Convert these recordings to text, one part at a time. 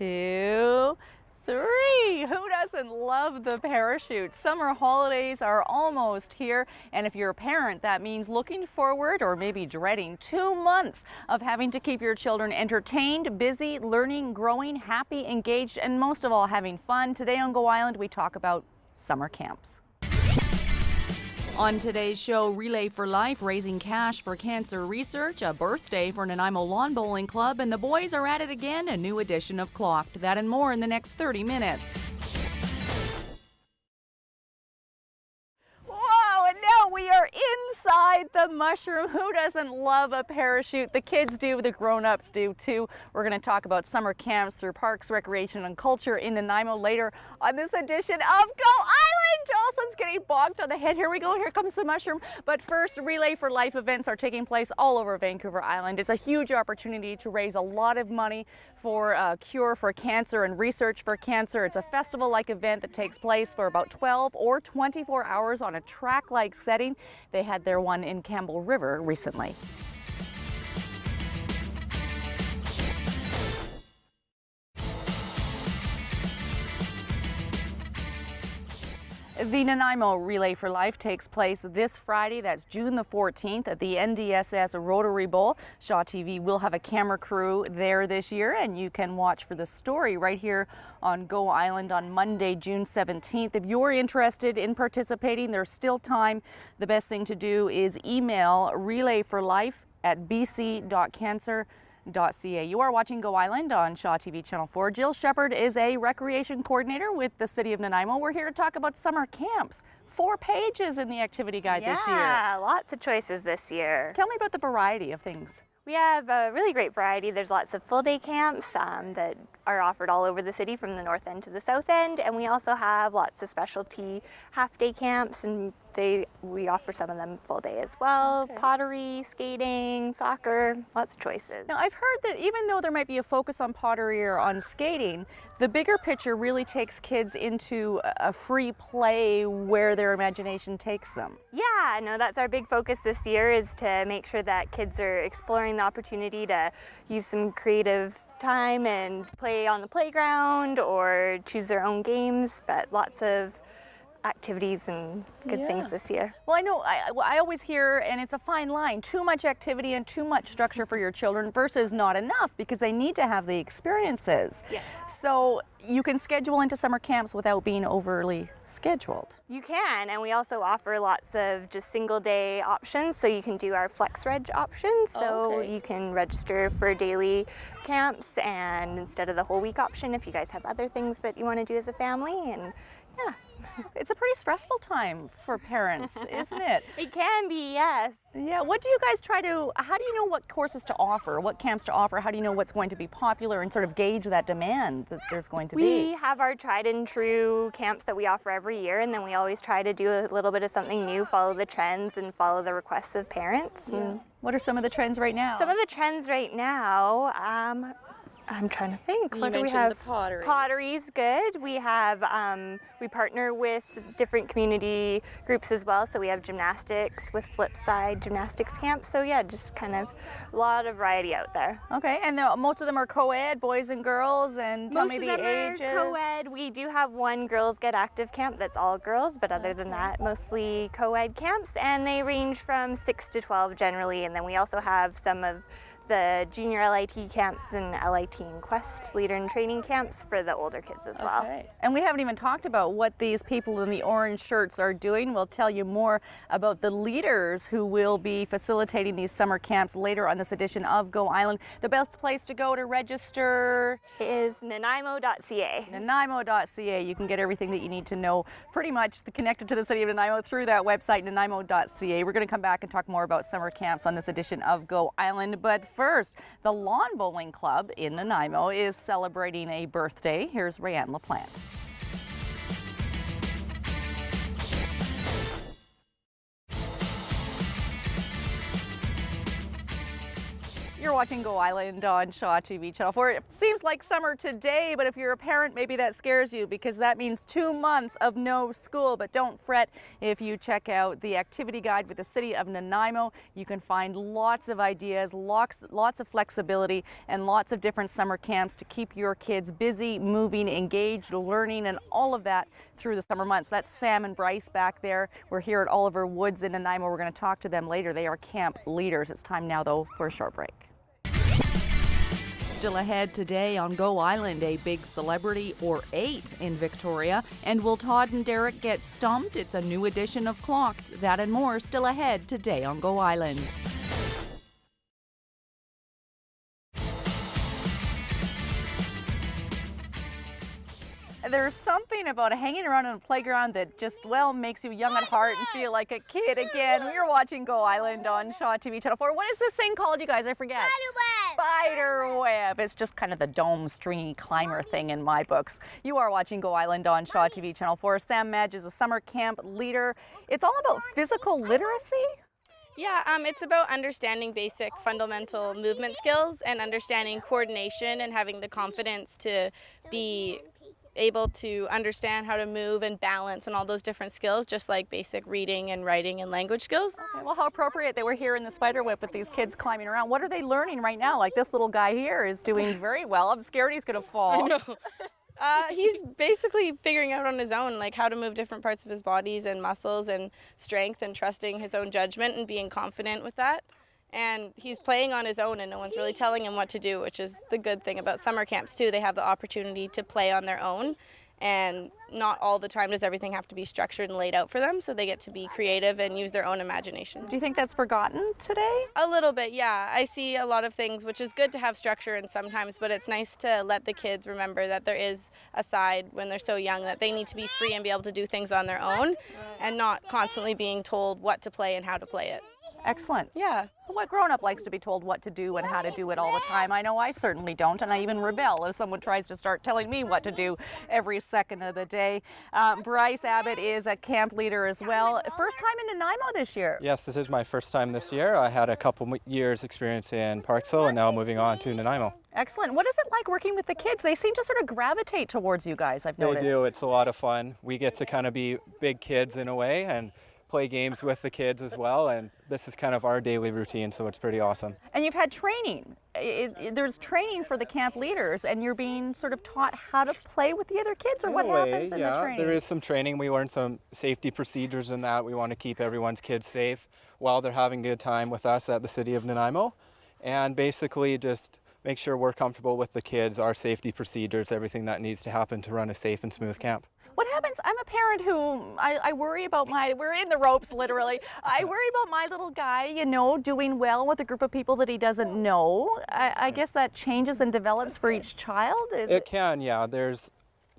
2, 3. Who doesn't love the parachute? Summer holidays are almost here, and if you're a parent, that means looking forward or maybe dreading 2 months of having to keep your children entertained, busy, learning, growing, happy, engaged, and most of all, having fun. Today on Go Island, we talk about summer camps. On today's show, Relay for Life, raising cash for cancer research, a birthday for Nanaimo Lawn Bowling Club, and the boys are at it again, a new edition of Clocked. That and more in the next 30 minutes. Whoa, and now we are inside the mushroom. Who doesn't love a parachute? The kids do, the grown-ups do too. We're going to talk about summer camps through Parks, Recreation, and Culture in Nanaimo later on this edition of Go Island. Jocelyn's getting bonked on the head. Here we go. Here comes the mushroom. But first, Relay for Life events are taking place all over Vancouver Island. It's a huge opportunity to raise a lot of money for a cure for cancer and research for cancer. It's a festival-like event that takes place for about 12 or 24 hours on a track-like setting. They had their one in Campbell River recently. The Nanaimo Relay for Life takes place this Friday, that's June the 14th, at the NDSS Rotary Bowl. Shaw TV will have a camera crew there this year, and you can watch for the story right here on Go Island on Monday, June 17th. If you're interested in participating, there's still time. The best thing to do is email relayforlife@bc.cancer.ca. You are watching Go Island on Shaw TV Channel 4. Jill Shepard is a recreation coordinator with the City of Nanaimo. We're here to talk about summer camps. 4 pages in the activity guide this year. Yeah, lots of choices this year. Tell me about the variety of things. We have a really great variety. There's lots of full-day camps that are offered all over the city from the north end to the south end, and we also have lots of specialty half-day camps, and we offer some of them full-day as well. Okay. Pottery, skating, soccer, lots of choices. Now, I've heard that even though there might be a focus on pottery or on skating, the bigger picture really takes kids into a free play where their imagination takes them. Yeah, no, that's our big focus this year, is to make sure that kids are exploring the opportunity to use some creative time and play on the playground or choose their own games, but lots of activities and good things this year. Well, I know I always hear, and it's a fine line, too much activity and too much structure for your children versus not enough, because they need to have the experiences. Yeah. So you can schedule into summer camps without being overly scheduled. You can, and we also offer lots of just single day options, so you can do our Flex Reg option, so you can register for daily camps and instead of the whole week option if you guys have other things that you want to do as a family. And yeah. It's a pretty stressful time for parents, isn't it? It can be, yes. Yeah, what do you guys how do you know what courses to offer, what camps to offer? How do you know what's going to be popular and sort of gauge that demand that there's going to be? We have our tried and true camps that we offer every year, and then we always try to do a little bit of something new, follow the trends and follow the requests of parents. Yeah. What are some of the trends right now? Some of the trends right now, I'm trying to think. What do we have? The pottery. Pottery's good. We have we partner with different community groups as well. So we have gymnastics with Flipside Gymnastics Camp. So yeah, just kind of a lot of variety out there. Okay, and most of them are co-ed, boys and girls, and tell me the ages. Most of them are co-ed. We do have one Girls Get Active camp that's all girls, but other than that, mostly co-ed camps, and they range from 6 to 12 generally. And then we also have some of the junior LIT camps and LIT and Quest leader and training camps for the older kids as well. And we haven't even talked about what these people in the orange shirts are doing. We'll tell you more about the leaders who will be facilitating these summer camps later on this edition of Go Island. The best place to go to register is nanaimo.ca. Nanaimo.ca. You can get everything that you need to know pretty much connected to the city of Nanaimo through that website, nanaimo.ca. We're going to come back and talk more about summer camps on this edition of Go Island. But first, the Lawn Bowling Club in Nanaimo is celebrating a birthday. Here's Rayanne LaPlante. You're watching Go Island on Shaw TV Channel 4. It seems like summer today, but if you're a parent, maybe that scares you because that means 2 months of no school. But don't fret, if you check out the activity guide with the city of Nanaimo, you can find lots of ideas, lots of flexibility, and lots of different summer camps to keep your kids busy, moving, engaged, learning, and all of that through the summer months. That's Sam and Bryce back there. We're here at Oliver Woods in Nanaimo. We're going to talk to them later. They are camp leaders. It's time now, though, for a short break. Still ahead today on Go Island, a big celebrity or 8 in Victoria. And will Todd and Derek get stumped? It's a new edition of Clocked. That and more still ahead today on Go Island. There's something about hanging around on a playground that just, well, makes you young at heart and feel like a kid again. We're watching Go Island on Shaw TV Channel 4. What is this thing called, you guys? I forget. Spider web. It's just kind of the dome stringy climber thing in my books. You are watching Go Island on Shaw TV Channel 4. Sam Madge is a summer camp leader. It's all about physical literacy. Yeah, it's about understanding basic fundamental movement skills and understanding coordination and having the confidence to be able to understand how to move and balance and all those different skills, just like basic reading and writing and language skills. Okay, well, how appropriate they were here in the spider whip with these kids climbing around. What are they learning right now? Like this little guy here is doing very well. I'm scared he's going to fall. I know. He's basically figuring out on his own, like how to move different parts of his bodies and muscles and strength and trusting his own judgment and being confident with that. And he's playing on his own and no one's really telling him what to do, which is the good thing about summer camps too. They have the opportunity to play on their own, and not all the time does everything have to be structured and laid out for them, so they get to be creative and use their own imagination. Do you think that's forgotten today? A little bit, yeah. I see a lot of things, which is good to have structure and sometimes, but it's nice to let the kids remember that there is a side when they're so young that they need to be free and be able to do things on their own and not constantly being told what to play and how to play it. Excellent. Yeah. What grown-up likes to be told what to do and how to do it all the time? I know I certainly don't, and I even rebel if someone tries to start telling me what to do every second of the day. Bryce Abbott is a camp leader as well. First time in Nanaimo this year. Yes, this is my first time this year. I had a couple years experience in Parksville and now moving on to Nanaimo. Excellent. What is it like working with the kids? They seem to sort of gravitate towards you guys, I've noticed. They do. It's a lot of fun. We get to kind of be big kids in a way and play games with the kids as well, and this is kind of our daily routine, so it's pretty awesome. And you've had training. There's training for the camp leaders, and you're being sort of taught how to play with the other kids, or what happens in the training? There is some training. We learn some safety procedures in that. We want to keep everyone's kids safe while they're having a good time with us at the city of Nanaimo, and basically just make sure we're comfortable with the kids, our safety procedures, everything that needs to happen to run a safe and smooth camp. What happens? I'm a parent who I worry about we're in the ropes literally. I worry about my little guy, you know, doing well with a group of people that he doesn't know. I guess that changes and develops for each child. It can, yeah. There's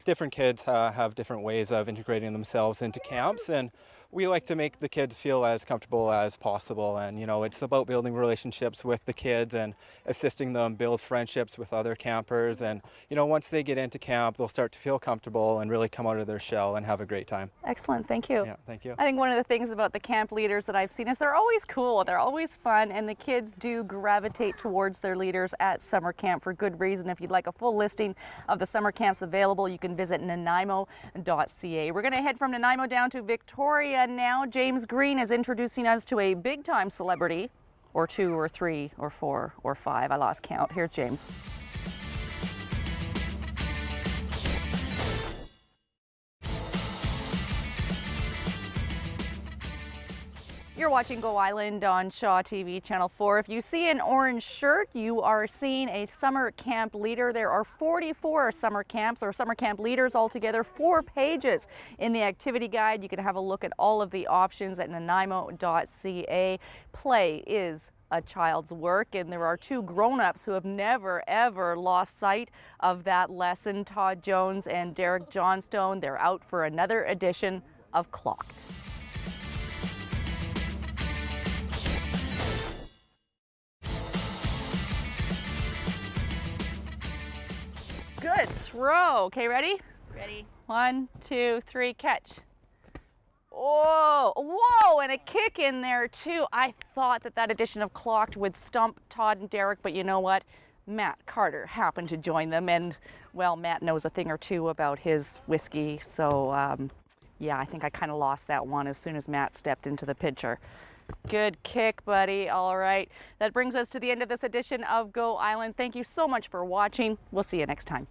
different kids have different ways of integrating themselves into camps, and we like to make the kids feel as comfortable as possible, and you know, it's about building relationships with the kids and assisting them build friendships with other campers, and you know, once they get into camp they'll start to feel comfortable and really come out of their shell and have a great time. Excellent, thank you. Yeah, thank you. I think one of the things about the camp leaders that I've seen is they're always cool, they're always fun, and the kids do gravitate towards their leaders at summer camp for good reason. If you'd like a full listing of the summer camps available, you can visit nanaimo.ca. We're going to head from Nanaimo down to Victoria now. James Green is introducing us to a big time celebrity, or 2 or 3 or 4 or 5. I lost count. Here's James. You're watching Go Island on Shaw TV Channel 4. If you see an orange shirt, you are seeing a summer camp leader. There are 44 summer camps or summer camp leaders altogether, 4 pages in the activity guide. You can have a look at all of the options at nanaimo.ca. Play is a child's work, and there are 2 grown-ups who have never ever lost sight of that lesson. Todd Jones and Derek Johnstone. They're out for another edition of Clocked. Good throw. Okay, ready? Ready? 1, 2, 3, catch. Oh, whoa, and a kick in there too. I thought that addition of Clocked would stump Todd and Derek, but you know what? Matt Carter happened to join them, and well, Matt knows a thing or two about his whiskey, so yeah, I think I kind of lost that one as soon as Matt stepped into the picture. Good kick, buddy. All right, that brings us to the end of this edition of Go Island. Thank you so much for watching. We'll see you next time.